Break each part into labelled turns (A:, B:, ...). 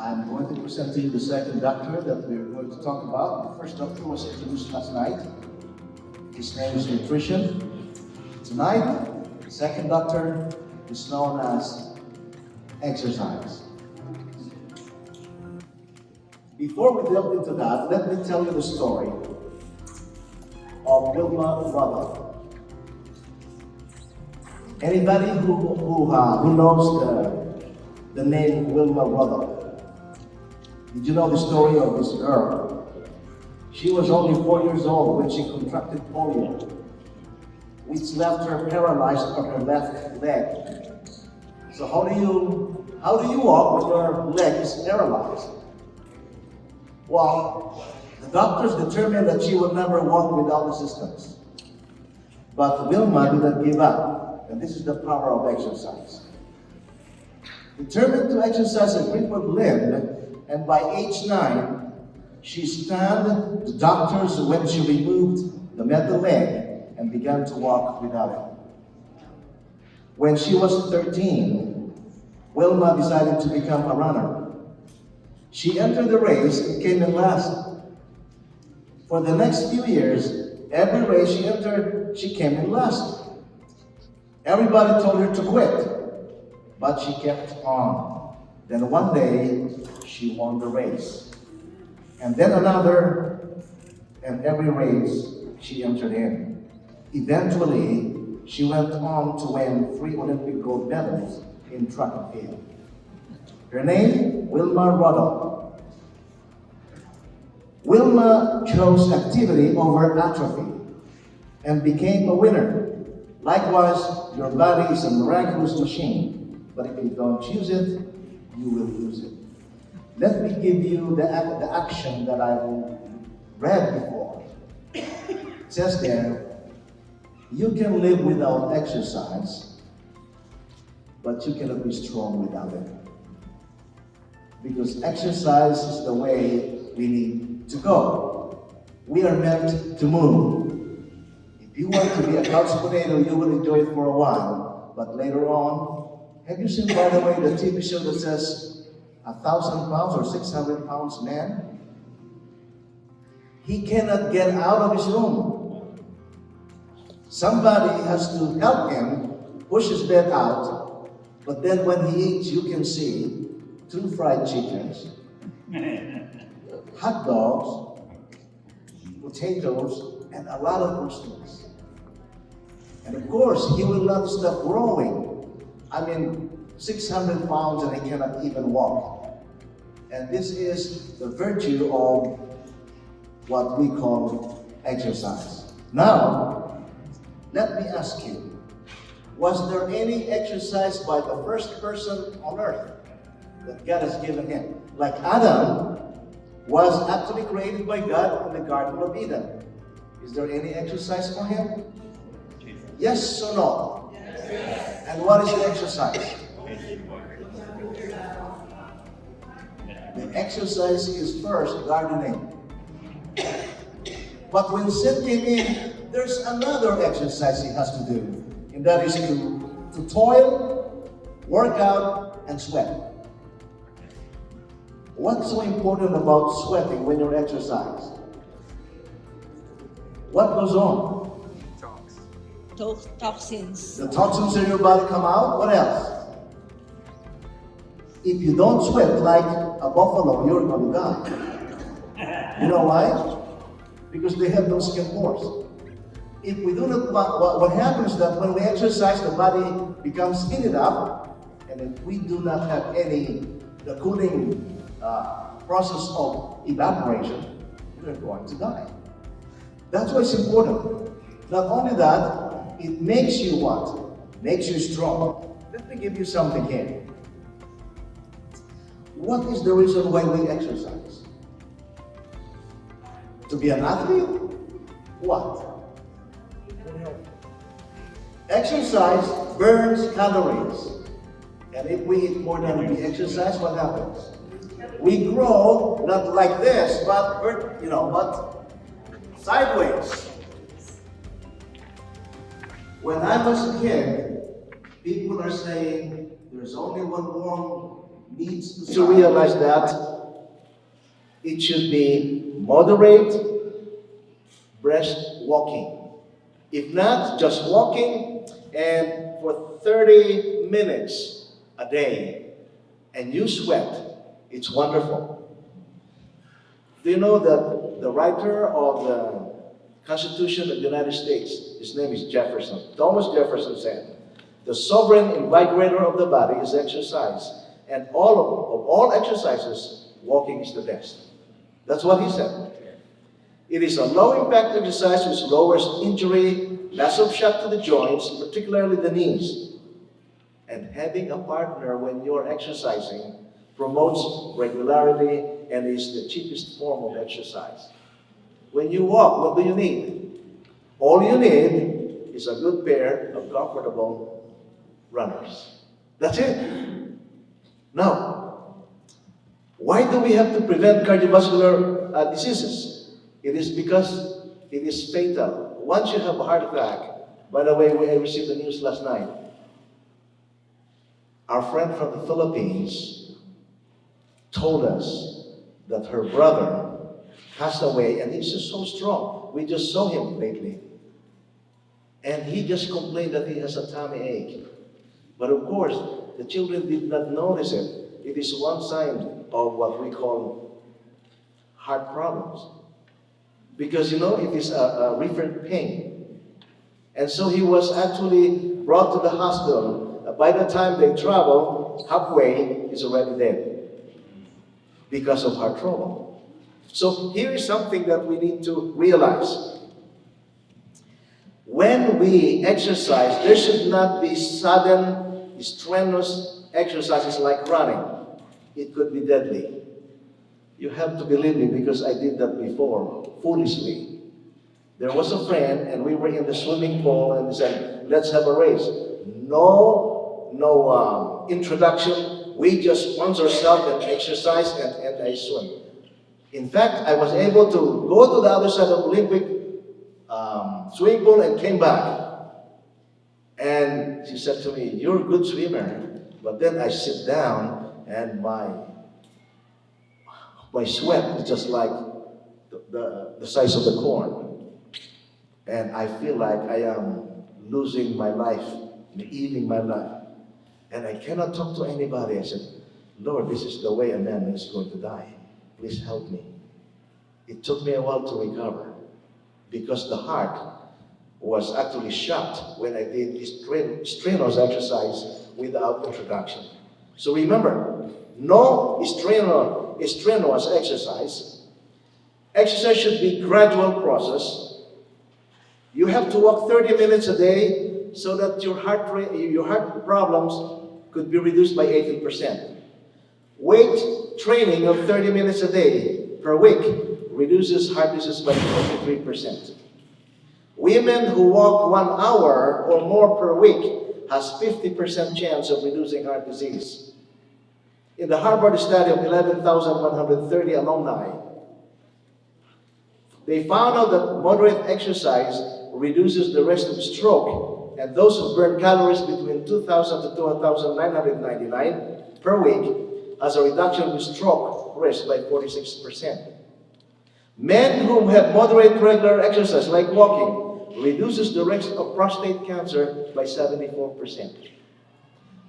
A: I'm going to present to you the second doctor that we're going to talk about. The first doctor was introduced last night. His name is nutrition. Tonight, the second doctor is known as exercise. Before we delve into that, let me tell you the story of Wilma Rudolph. Anybody who knows the name Wilma Rudolph? Did you know the story of this girl? She was only 4 years old when she contracted polio, which left her paralyzed on her left leg. So how do you walk when your leg is paralyzed? Well, the doctors determined that she would never walk without assistance. But Wilma did not give up, and this is the power of exercise. Determined to exercise a crippled limb, and by age 9, she stunned the doctors when she removed the metal leg and began to walk without it. When she was 13, Wilma decided to become a runner. She entered the race and came in last. For the next few years, every race she entered, she came in last. Everybody told her to quit, but she kept on. Then one day, she won the race. And then another, and every race she entered in. Eventually, she went on to win 3 Olympic gold medals in track and field. Her name, Wilma Rudolph. Wilma chose activity over atrophy and became a winner. Likewise, your body is a miraculous machine, but if you don't use it, you will lose it. Let me give you the action that I read before. It says there, you can live without exercise, but you cannot be strong without it. Because exercise is the way we need to go. We are meant to move. If you want to be a couch potato, you will enjoy it for a while, but later on, have you seen, by the way, the TV show that says 1,000 pounds or 600 pounds man? He cannot get out of his room. Somebody has to help him push his bed out, but then when he eats, you can see 2 fried chickens, hot dogs, potatoes, and a lot of vegetables. And of course, he will not stop growing. 600 pounds and he cannot even walk. And this is the virtue of what we call exercise. Now, let me ask you, was there any exercise by the first person on earth that God has given him? Like Adam was actually created by God in the Garden of Eden. Is there any exercise for him? Yes or no? Yes. And what is the exercise? The exercise is first gardening. But when sin came in, there's another exercise he has to do. And that is to toil, work out, and sweat. What's so important about sweating when you exercise? What goes on?
B: Toxins.
A: The toxins in your body come out. What else? If you don't sweat like a buffalo, you're going to die. You know why? Because they have no skin pores. If we do not, what happens is that when we exercise, the body becomes heated up, and if we do not have the cooling process of evaporation, we're going to die. That's why it's important. Not only that, it makes you what? Makes you strong. Let me give you something here. What is the reason why we exercise? To be an athlete? What? Exercise burns calories. And if we eat more than we exercise, what happens? We grow not like this, but sideways. When I was a kid, people are saying there's only one needs to realize that it should be moderate breast walking. If not, just walking and for 30 minutes a day and you sweat, it's wonderful. Do you know that the writer of the Constitution of the United States, his name is Jefferson, Thomas Jefferson said, the sovereign invigorator of the body is exercise, and of all exercises, walking is the best. That's what he said. It is a low-impact exercise which lowers injury, less of shock to the joints, particularly the knees. And having a partner when you're exercising promotes regularity and is the cheapest form of exercise. When you walk, what do you need? All you need is a good pair of comfortable runners. That's it. Now, why do we have to prevent cardiovascular diseases? It is because it is fatal. Once you have a heart attack, by the way, I received the news last night. Our friend from the Philippines told us that her brother passed away, and he's just so strong. We just saw him lately. And he just complained that he has a tummy ache. But of course, the children did not notice it. It is one sign of what we call heart problems. Because, you know, it is a referred pain. And so he was actually brought to the hospital. By the time they travel, halfway, he's already dead because of heart trouble. So here is something that we need to realize. When we exercise, there should not be sudden, strenuous exercises like running. It could be deadly. You have to believe me because I did that before, foolishly. There was a friend and we were in the swimming pool and he said, let's have a race. No introduction. We just sponsor ourselves and exercise and I swim. In fact, I was able to go to the other side of the Olympic swimming pool and came back. And she said to me, you're a good swimmer. But then I sit down and my sweat is just like the size of the corn. And I feel like I am losing my life, eating my life. And I cannot talk to anybody. I said, Lord, this is the way a man is going to die. Please help me. It took me a while to recover because the heart was actually shot when I did strenuous exercise without introduction. So remember, no strenuous exercise. Exercise should be a gradual process. You have to walk 30 minutes a day so that your heart problems could be reduced by 18%. Weight training of 30 minutes a day per week reduces heart disease by 23%. Women who walk 1 hour or more per week has 50% chance of reducing heart disease. In the Harvard study of 11,130 alumni, they found out that moderate exercise reduces the risk of stroke, and those who burn calories between 2,000 to 2,999 per week has a reduction in stroke risk by 46%. Men who have moderate regular exercise, like walking, reduces the risk of prostate cancer by 74%.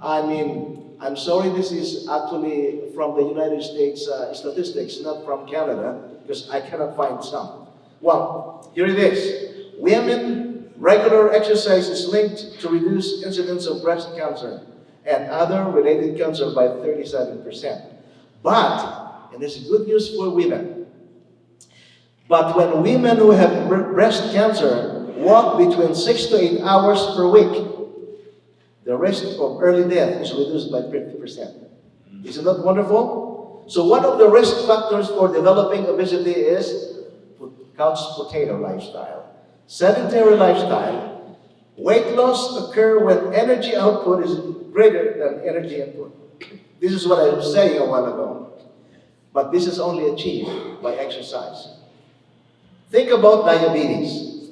A: I mean, I'm sorry, this is actually from the United States statistics, not from Canada, because I cannot find some. Well, here it is. Women, regular exercise is linked to reduce incidence of breast cancer and other related cancer by 37%. But, and this is good news for women, but when women who have breast cancer walk between 6 to 8 hours per week, the risk of early death is reduced by 50%. Isn't that wonderful? So one of the risk factors for developing obesity is couch potato lifestyle. Sedentary lifestyle. Weight loss occurs when energy output is greater than energy input. This is what I was saying a while ago. But this is only achieved by exercise. Think about diabetes.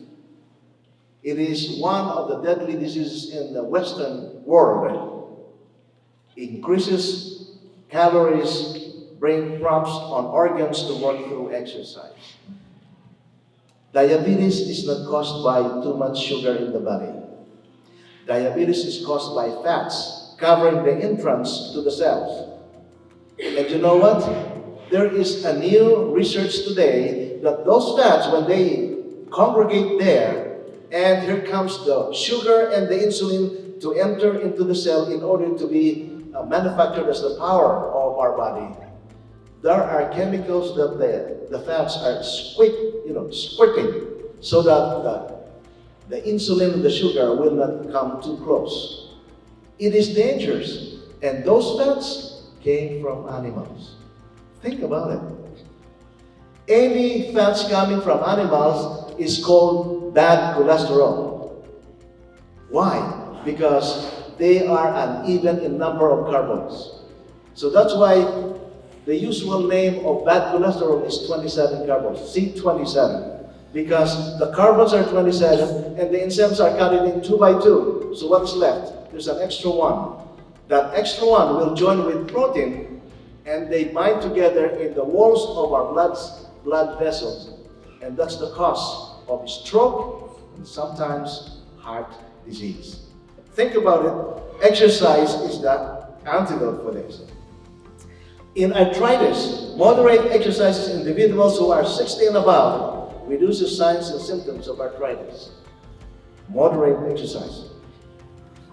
A: It is one of the deadly diseases in the Western world. It increases Calories bring prompts on organs to work through exercise. Diabetes is not caused by too much sugar in the body. Diabetes is caused by fats covering the entrance to the cells. And you know what? There is a new research today that those fats, when they congregate there, and here comes the sugar and the insulin to enter into the cell in order to be manufactured as the power of our body. There are chemicals that the fats are squirting so that the insulin and the sugar will not come too close. It is dangerous. And those fats came from animals. Think about it. Any fats coming from animals is called bad cholesterol. Why? Because they are uneven in number of carbons. So that's why the usual name of bad cholesterol is 27 carbons, C27. Because the carbons are 27 and the enzymes are cut in 2 by 2. So what's left? There's an extra one. That extra one will join with protein and they bind together in the walls of our blood vessels. And that's the cause of stroke and sometimes heart disease. Think about it. Exercise is the antidote for this. In arthritis, moderate exercises in individuals who are 60 and above reduces signs and symptoms of arthritis. Moderate exercise.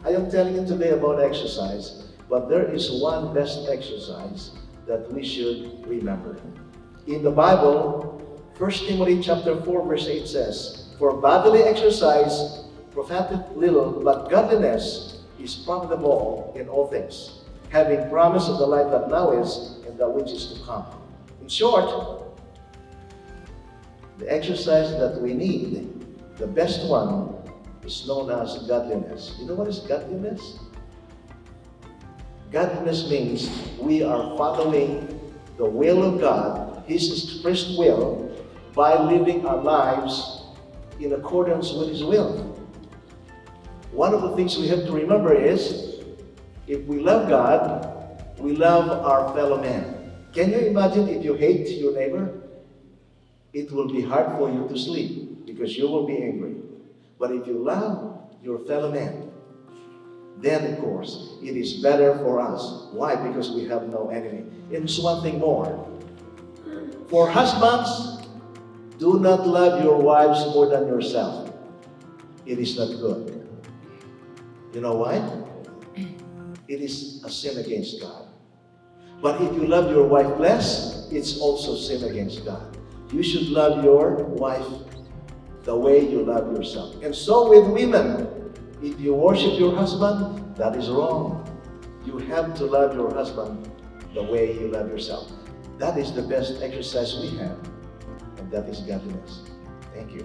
A: I am telling you today about exercise, but there is one best exercise that we should remember. In the Bible, 1 Timothy chapter 4 verse 8 says, "For bodily exercise profiteth little, but godliness is profitable in all things, having promise of the life that now is and that which is to come." In short, the exercise that we need, the best one, is known as godliness. You know what is godliness? Godliness means we are following the will of God, His expressed will, by living our lives in accordance with His will. One of the things we have to remember is, if we love God, we love our fellow man. Can you imagine if you hate your neighbor? It will be hard for you to sleep because you will be angry. But if you love your fellow man, then of course it is better for us. Why? Because we have no enemy. And it's one thing more. For husbands, do not love your wives more than yourself. It is not good. You know why? It is a sin against God. But if you love your wife less, it's also sin against God. You should love your wife the way you love yourself. And so with women, if you worship your husband, that is wrong. You have to love your husband the way you love yourself. That is the best exercise we have, and that is godliness. Thank you.